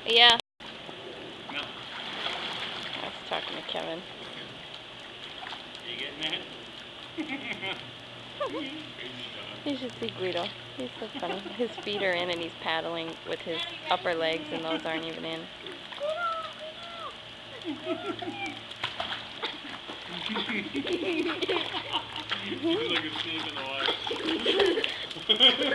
Yeah. No. I was talking to Kevin. Are you getting that? Crazy dog. You should see Guido. He's so funny. His feet are in and he's paddling with his upper legs and those aren't even in. He's like a snake in the water.